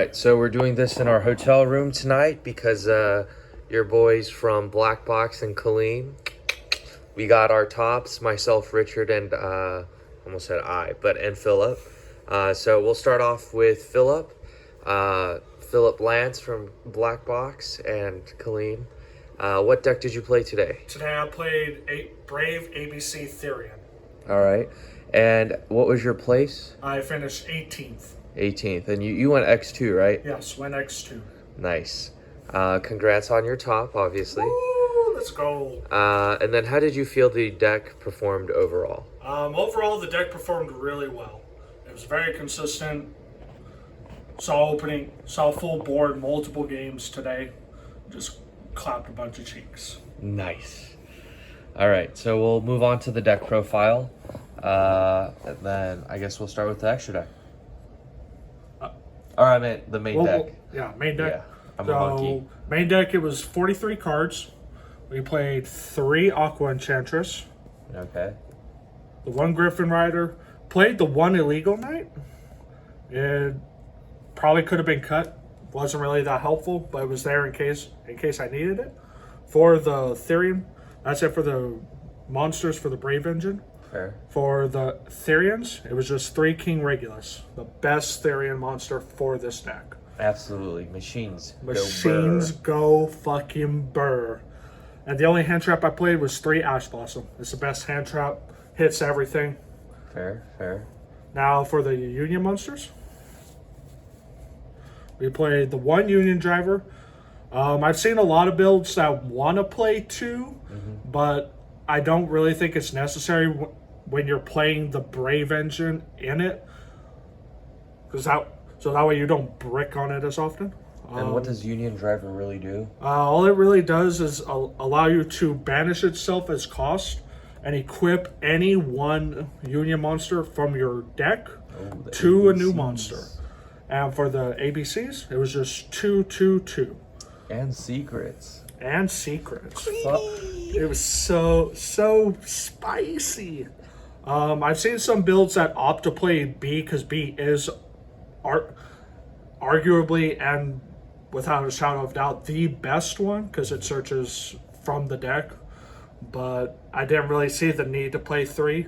right, so we're doing this in our hotel room tonight because your boys from Black Box and Colleen, we got our tops, myself, Richard, and almost said and Phillip. So we'll start off with Phillip. Phillip Lantz from Black Box and Colleen. What deck did you play today? Today I played Brave ABC Therion. All right. And what was your place? I finished 18th. 18th. And you went X2, right? Yes, went X2. Nice. Congrats on your top, obviously. Woo, let's go. And then how did you feel the deck performed overall? Overall, the deck performed really well. It was very consistent. Saw full board, multiple games today. Just clapped a bunch of cheeks. Nice. All right, so we'll move on to the deck profile. And then I guess we'll start with the extra deck. Or I meant the main deck. Yeah, main deck. Yeah, I'm a monkey. Main deck, it was 43 cards. We played 3 Aqua Enchantress. Okay. The 1 Griffin Rider. Played the 1 Illegal Knight. It probably could have been cut. Wasn't really that helpful, but it was there in case I needed it. For the Therion, that's it for the monsters for the Brave Engine. Fair. For the Therions, it was just 3 King Regulus. The best Therion monster for this deck. Absolutely. Machines Go fucking burr. And the only hand trap I played was 3 Ash Blossom. It's the best hand trap. Hits everything. Fair. Now for the Union monsters. We played the 1 Union Driver. I've seen a lot of builds that want to play 2, but I don't really think it's necessary when you're playing the Brave Engine in it. So that way you don't brick on it as often. And what does Union Driver really do? All it really does is allow you to banish itself as cost and equip any 1 Union monster from your deck to a new monster. And for the ABCs, it was just 2. And secrets. It was so spicy. I've seen some builds that opt to play B because B is arguably and without a shadow of doubt the best one because it searches from the deck. But I didn't really see the need to play 3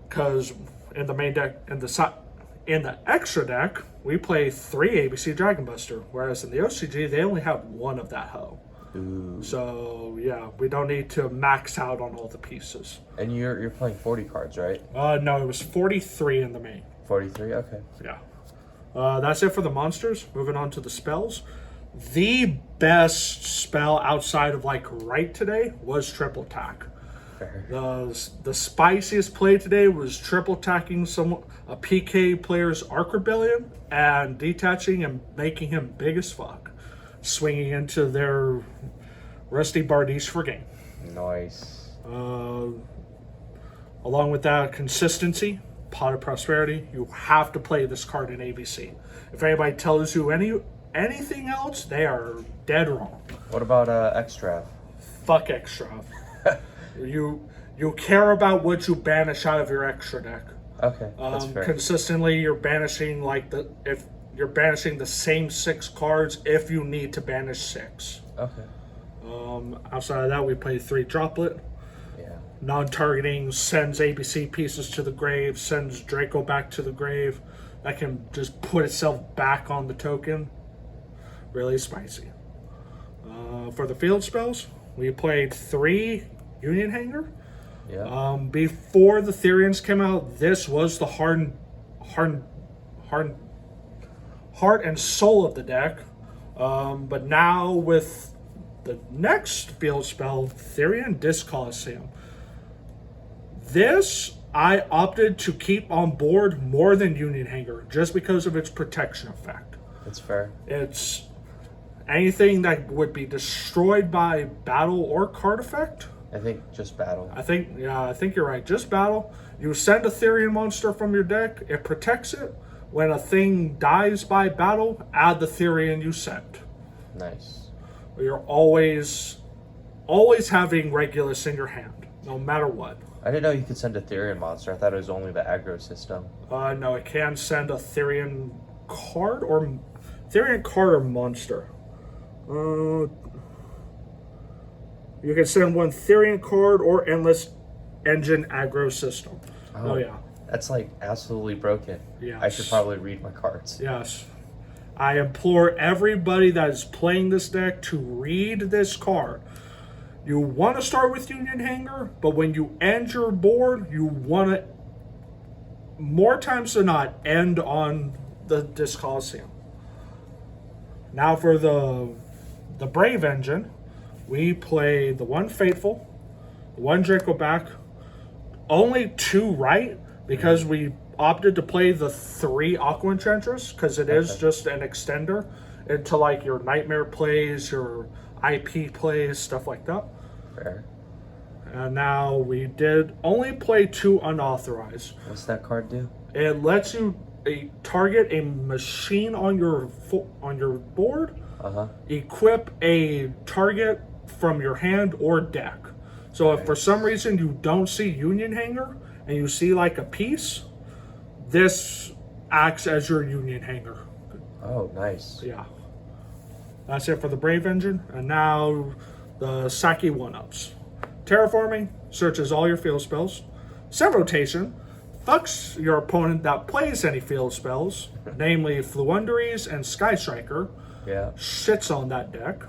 because in the main deck, in the extra deck, we play 3 ABC Dragon Buster, whereas in the OCG, they only have 1 of that hoe. Ooh. So, yeah, we don't need to max out on all the pieces. And you're playing 40 cards, right? No, it was 43 in the main. 43? Okay. Yeah. That's it for the monsters. Moving on to the spells. The best spell outside of, right today was Triple Tack. The spiciest play today was triple tacking a PK player's Arc Rebellion and detaching and making him big as fuck, swinging into their Rusty Bardiche for game. Nice. Along with that, consistency, Pot of Prosperity. You have to play this card in ABC. If anybody tells you anything else, they are dead wrong. What about Extra? Fuck Extra. You care about what you banish out of your extra deck. Okay, that's fair. Consistently, you're banishing if you're banishing the same 6 cards if you need to banish 6. Okay. Outside of that, we play 3 Droplet. Yeah. Non-targeting sends ABC pieces to the grave, sends Draco back to the grave. That can just put itself back on the token. Really spicy. For the field spells, we played 3 Union Hanger. Yeah. Before the Therions came out, this was the heart and soul of the deck. But now with the next field spell, Therion Disc Coliseum. This I opted to keep on board more than Union Hanger just because of its protection effect. That's fair. It's anything that would be destroyed by battle or card effect. I think just battle. I think you're right. Just battle. You send a Therion monster from your deck. It protects it. When a thing dies by battle, add the Therion you sent. Nice. You're always having Regulus in your hand, no matter what. I didn't know you could send a Therion monster. I thought it was only the aggro system. No, it can send a Therion card, or Therion card or monster? You can send one Therion card or Endless Engine aggro system. Oh yeah. That's like absolutely broken. Yes. I should probably read my cards. Yes. I implore everybody that is playing this deck to read this card. You want to start with Union Hanger, but when you end your board, you want to, more times than not, end on the Discoliseum. Now for the Brave Engine, we play the one Fateful, the one Dracoback, only 2 right, because we opted to play the 3 Aqua Enchantress, because it is just an extender into like your Nightmare plays, your IP plays, stuff like that. Fair. And now we did only play 2 unauthorized. What's that card do? It lets you target a machine on your board, equip a target from your hand or deck. So if for some reason you don't see Union Hanger and you see like a piece, this acts as your Union Hanger. Oh, nice. Yeah. That's it for the Brave Engine. And now the Saki 1-ups. Terraforming searches all your field spells. Set Rotation fucks your opponent that plays any field spells, namely Fluunderies and Sky Striker. Yeah. Shits on that deck.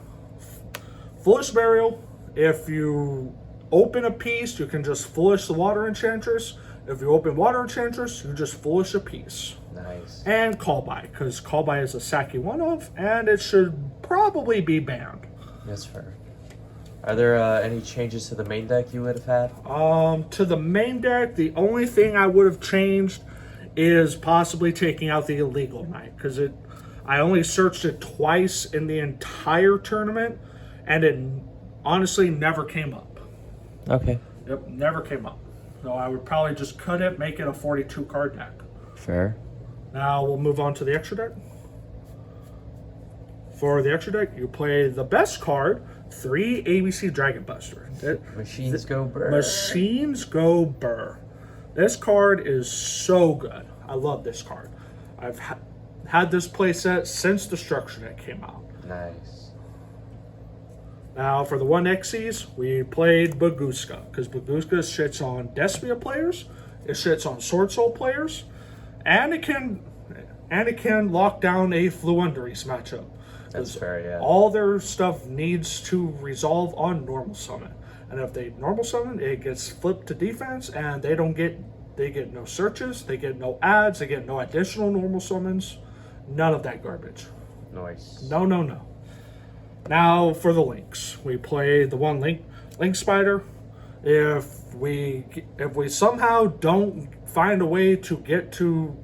Foolish Burial. If you open a piece, you can just Foolish the Water Enchantress. If you open Water Enchantress, you just Foolish a piece. Nice. And Call By, because Call By is a Saki 1-of, and it should probably be banned. That's fair. Are there any changes to the main deck you would have had? To the main deck, the only thing I would have changed is possibly taking out the Illegal Knight, because I only searched it twice in the entire tournament, and it honestly never came up. Okay. Yep, never came up. So I would probably just cut it, make it a 42 card deck. Fair. Now we'll move on to the extra deck. For the extra deck, you play the best card, 3 ABC Dragon Buster. Machines go burr. Machines go burr. This card is so good. I love this card. I've had this playset since the structure deck came out. Nice. Now for the 1Xs, we played Baguska, because Baguska shits on Despia players, it shits on Sword Soul players, and it can lock down a Fluunderies matchup. That's fair, yeah. All their stuff needs to resolve on normal summon. And if they normal summon, it gets flipped to defense, and they get no searches, they get no adds, they get no additional normal summons. None of that garbage. Nice. No. Now for the links. We play the one link spider. If we somehow don't find a way to get to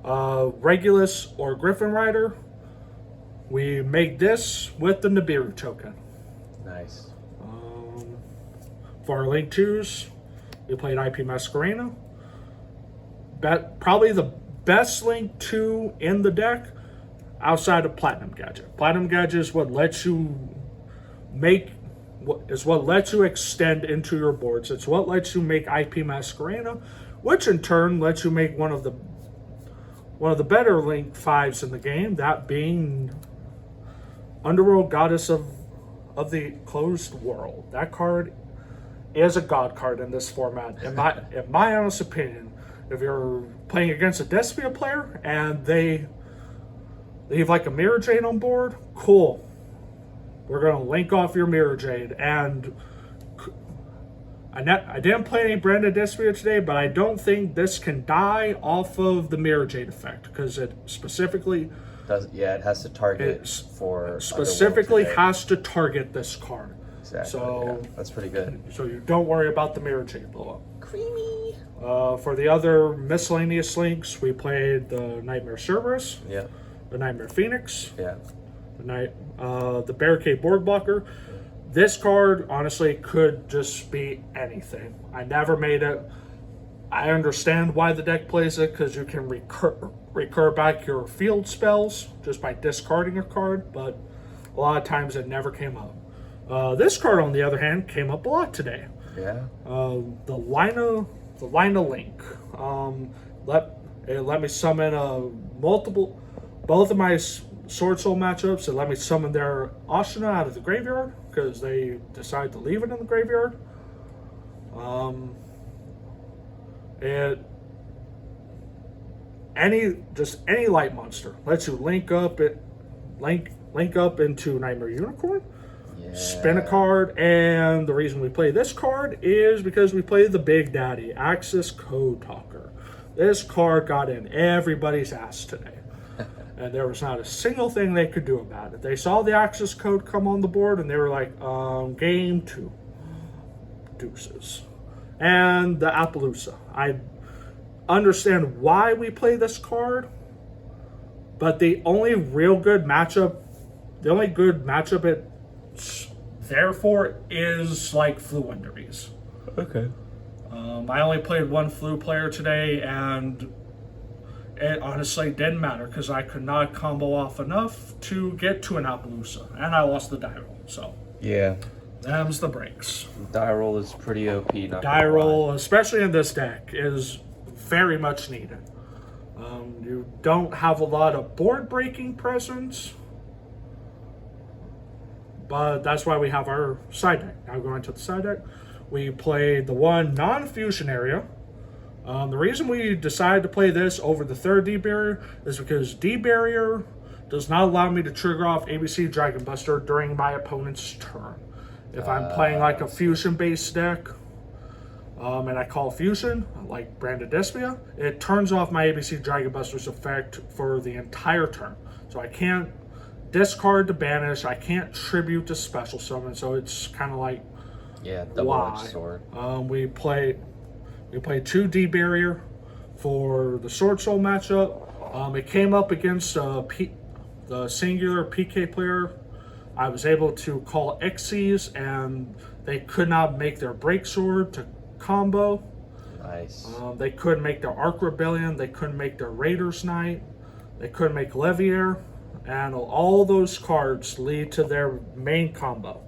Regulus or Griffin Rider, we make this with the Nibiru token. Nice. For our link 2s, we played IP Masquerena. Probably the best link 2 in the deck outside of Platinum Gadget. Platinum Gadget is what lets you extend into your boards. It's what lets you make IP Masquerena, which in turn lets you make one of the better link 5s in the game, that being Underworld Goddess of the Closed World. That card is a god card in this format. In my honest opinion, if you're playing against a Despia player and they leave like a Mirror Jade on board, cool. We're going to link off your Mirror Jade. And I didn't play any Branded Despia today, but I don't think this can die off of the Mirror Jade effect, because it specifically... it has to target for... Specifically has to target this card. Exactly. So yeah, that's pretty good. So you don't worry about the Mirror Jade blow up. Creamy. For the other miscellaneous links, we played the Nightmare Cerberus. Yeah. The Nightmare Phoenix. Yeah. The Barricade Board Blocker. This card, honestly, could just be anything. I never made it. I understand why the deck plays it, because you can recur back your field spells just by discarding a card, but a lot of times it never came up. This card, on the other hand, came up a lot today. Yeah. The Lina Link. Let me summon both of my Sword Soul matchups. It let me summon their Ashina out of the graveyard because they decided to leave it in the graveyard. Any light monster lets you link up into Nightmare Unicorn, spin a card, and the reason we play this card is because we play the Big Daddy Axis Code Talker. This card got in everybody's ass today, and there was not a single thing they could do about it. They saw the Axis code come on the board, and they were like, game 2, deuces. And the Appaloosa. I understand why we play this card, but the only good matchup it's there for is like Fluenderies. Okay. I only played one Flu player today, and it honestly didn't matter because I could not combo off enough to get to an Appaloosa, and I lost the die roll. So yeah, them's the breaks. Die roll is pretty OP. Die roll, especially in this deck, is very much needed. You don't have a lot of board breaking presence, but that's why we have our side deck. Now going to the side deck, we played the one non-fusion area. The reason we decided to play this over the third D barrier is because D barrier does not allow me to trigger off ABC Dragon Buster during my opponent's turn. If I'm playing like a fusion based deck, and I call fusion, like Branded Despia, it turns off my ABC Dragon Buster's effect for the entire turn. So I can't discard to banish, I can't tribute to special summon, so it's kind of like, double-edged sword. We play 2 D barrier for the Sword Soul matchup. It came up against the singular PK player. I was able to call Xyz, and they could not make their Break Sword to combo. Nice. They couldn't make their Arc Rebellion. They couldn't make their Raiders Knight. They couldn't make Levier. And all those cards lead to their main combo.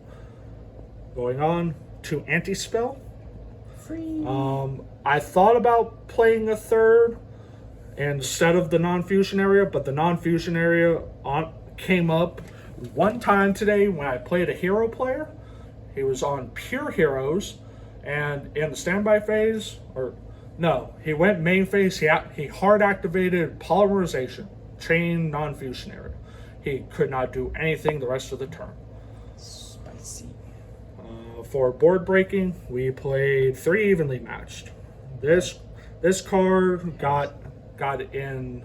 Going on to Anti-Spell. Free. I thought about playing a third instead of the non-fusion area, but the non-fusion area came up one time today when I played a hero player. He was on pure heroes, and in the standby phase, he went main phase. He hard activated polymerization, chain non-fusion area. He could not do anything the rest of the turn. Spicy. For board breaking, we played 3 evenly matched. This card got in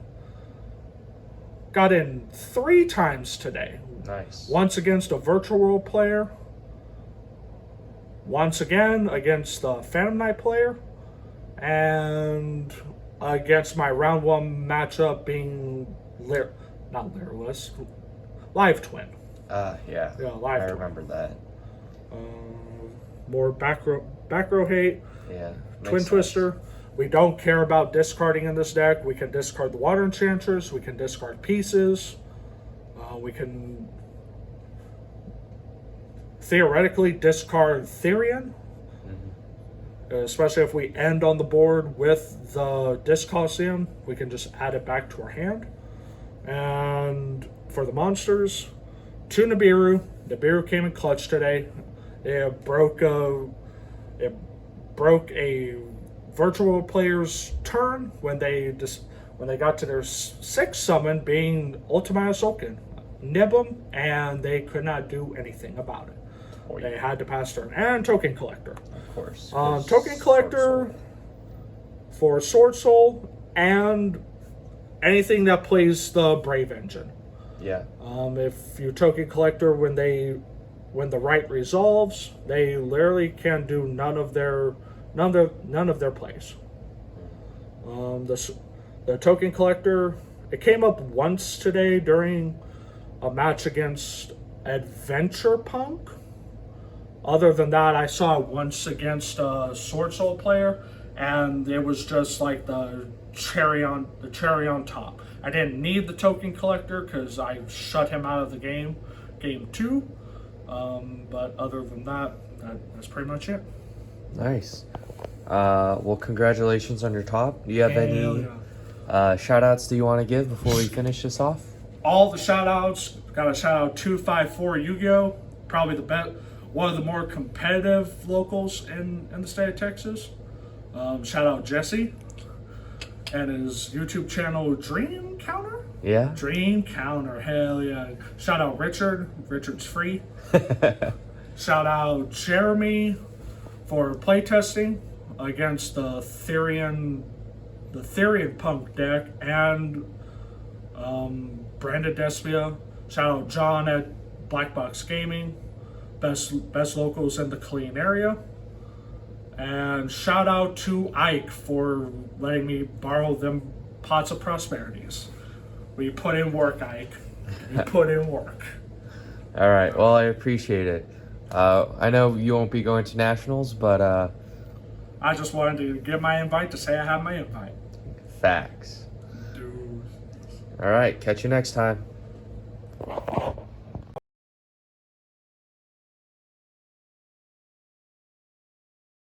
3 times today. Nice. Once against a virtual world player. Once again against the Phantom Knight player. And against my round 1 matchup being Live Twin. Yeah, Live I Twin. remember that. More back row hate. Yeah. Twin Twister. We don't care about discarding in this deck. We can discard the Water Enchanters. We can discard pieces. We can theoretically discard Therion. Especially if we end on the board with the Disc Coliseum, we can just add it back to our hand. And for the monsters, 2 Nibiru. Nibiru came in clutch today. It broke a virtual player's turn when they got to their 6th summon, being Ultimatus Ulkin. Nib them, and they could not do anything about it. They had to pass turn. And Token Collector. Of course. Token Collector for Sword Soul and anything that plays the Brave Engine. Yeah. If you Token Collector when the right resolves, they literally can do none of their plays. The Token Collector, it came up once today during a match against Adventure Punk. Other than that, I saw it once against a Sword Soul player, and it was just like the cherry on top. I didn't need the Token Collector because I shut him out of the game 2. But other than that, that's pretty much it. Nice. Well, congratulations on your top. Do you have any Yeah. shout outs that you want to give before we finish this off? all the shout outs. Got a shout out 254 Yu-Gi-Oh! Probably the best, one of the more competitive locals in the state of Texas. Shout out Jesse and his YouTube channel Dream Counter. Yeah. Dream Counter, hell yeah. Shout out Richard. Richard's free. Shout out Jeremy for playtesting against the Therion Punk deck, and Brandon Despia. Shout out John at Black Box Gaming, best locals in the Killeen area. And shout out to Ike for letting me borrow them pots of prosperities. We put in work, Ike. You put in work. All right. Well, I appreciate it. I know you won't be going to nationals, but I just wanted to get my invite to say I have my invite. facts. Dude. All right. Catch you next time.